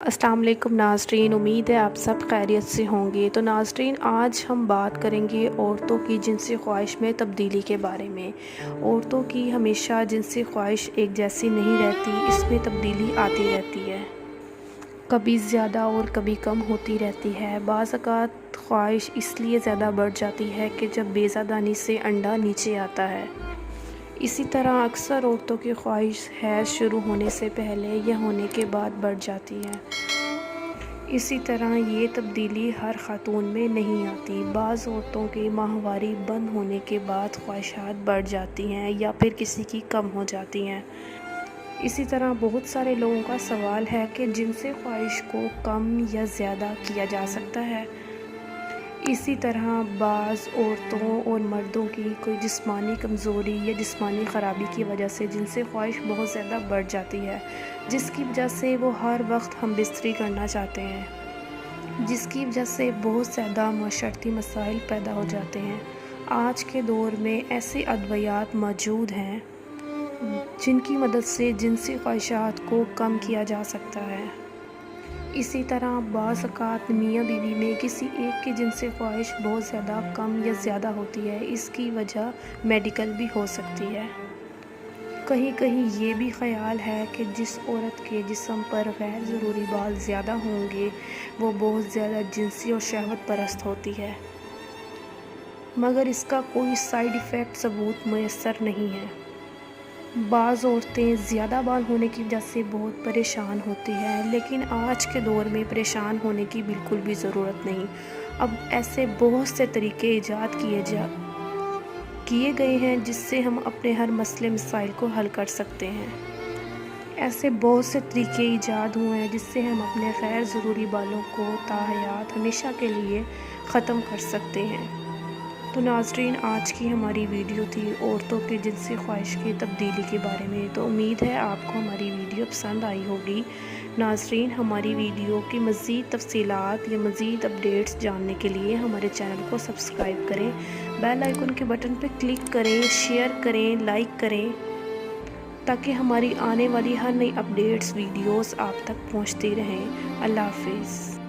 अस्सलाम वालेकुम नाज़रीन, उम्मीद है आप सब खैरियत से होंगे। तो नाज़रीन, आज हम बात करेंगे औरतों की जिनसी ख्वाहिश में तब्दीली के बारे में। औरतों की हमेशा जिनसी ख्वाहिश एक जैसी नहीं रहती, इसमें तब्दीली आती रहती है। कभी ज़्यादा और कभी कम होती रहती है। बाज़ औक़ात ख्वाहिश इसलिए ज़्यादा बढ़ जाती है कि जब बेज़ादानी से अंडा नीचे आता है। इसी तरह अक्सर औरतों की ख्वाहिश हैज़ शुरू होने से पहले या होने के बाद बढ़ जाती है। इसी तरह ये तब्दीली हर ख़ातून में नहीं आती। बाज़ औरतों की माहवारी बंद होने के बाद ख्वाहिशात बढ़ जाती हैं या फिर किसी की कम हो जाती हैं। इसी तरह बहुत सारे लोगों का सवाल है कि जिनसे ख्वाहिश को कम या ज़्यादा किया जा सकता है। इसी तरह बाज़ औरतों और मर्दों की कोई जिस्मानी कमज़ोरी या जिस्मानी ख़राबी की वजह से जिनसे ख्वाहिश बहुत ज़्यादा बढ़ जाती है, जिसकी वजह से वो हर वक्त हम बिस्तरी करना चाहते हैं, जिसकी वजह से बहुत ज़्यादा माशरती मसाइल पैदा हो जाते हैं। आज के दौर में ऐसे अद्वियात मौजूद हैं जिनकी मदद से जिनसी ख्वाहिशात को कम किया जा सकता है। इसी तरह बाज़ औक़ात मियाँ बीवी में किसी एक की जिनसी ख्वाहिश बहुत ज़्यादा कम या ज़्यादा होती है। इसकी वजह मेडिकल भी हो सकती है। कहीं कहीं ये भी ख़याल है कि जिस औरत के जिस्म पर गैर ज़रूरी बाल ज़्यादा होंगे वो बहुत ज़्यादा जिनसी और शहवत परस्त होती है, मगर इसका कोई साइड इफ़ेक्ट सबूत मुयस्सर नहीं है। बाज़ औरतें ज़्यादा बाल होने की वजह से बहुत परेशान होती हैं, लेकिन आज के दौर में परेशान होने की बिल्कुल भी ज़रूरत नहीं। अब ऐसे बहुत से तरीके ईजाद किए गए हैं जिससे हम अपने हर मसले मसाइल को हल कर सकते हैं। ऐसे बहुत से तरीके ईजाद हुए हैं जिससे हम अपने गैर ज़रूरी बालों को ताहयात हमेशा के लिए ख़त्म कर सकते हैं। तो नाज़रीन, आज की हमारी वीडियो थी औरतों की जिनसी ख्वाहिश की तब्दीली के बारे में। तो उम्मीद है आपको हमारी वीडियो पसंद आई होगी। नाज़रीन, हमारी वीडियो की मज़ीद तफसीलात या मज़ीद अपडेट्स जानने के लिए हमारे चैनल को सब्सक्राइब करें, बेल आइकन के बटन पर क्लिक करें, शेयर करें, लाइक करें, ताकि हमारी आने वाली हर नई अपडेट्स वीडियोस आप तक पहुंचती रहें। अल्लाह हाफ़िज़।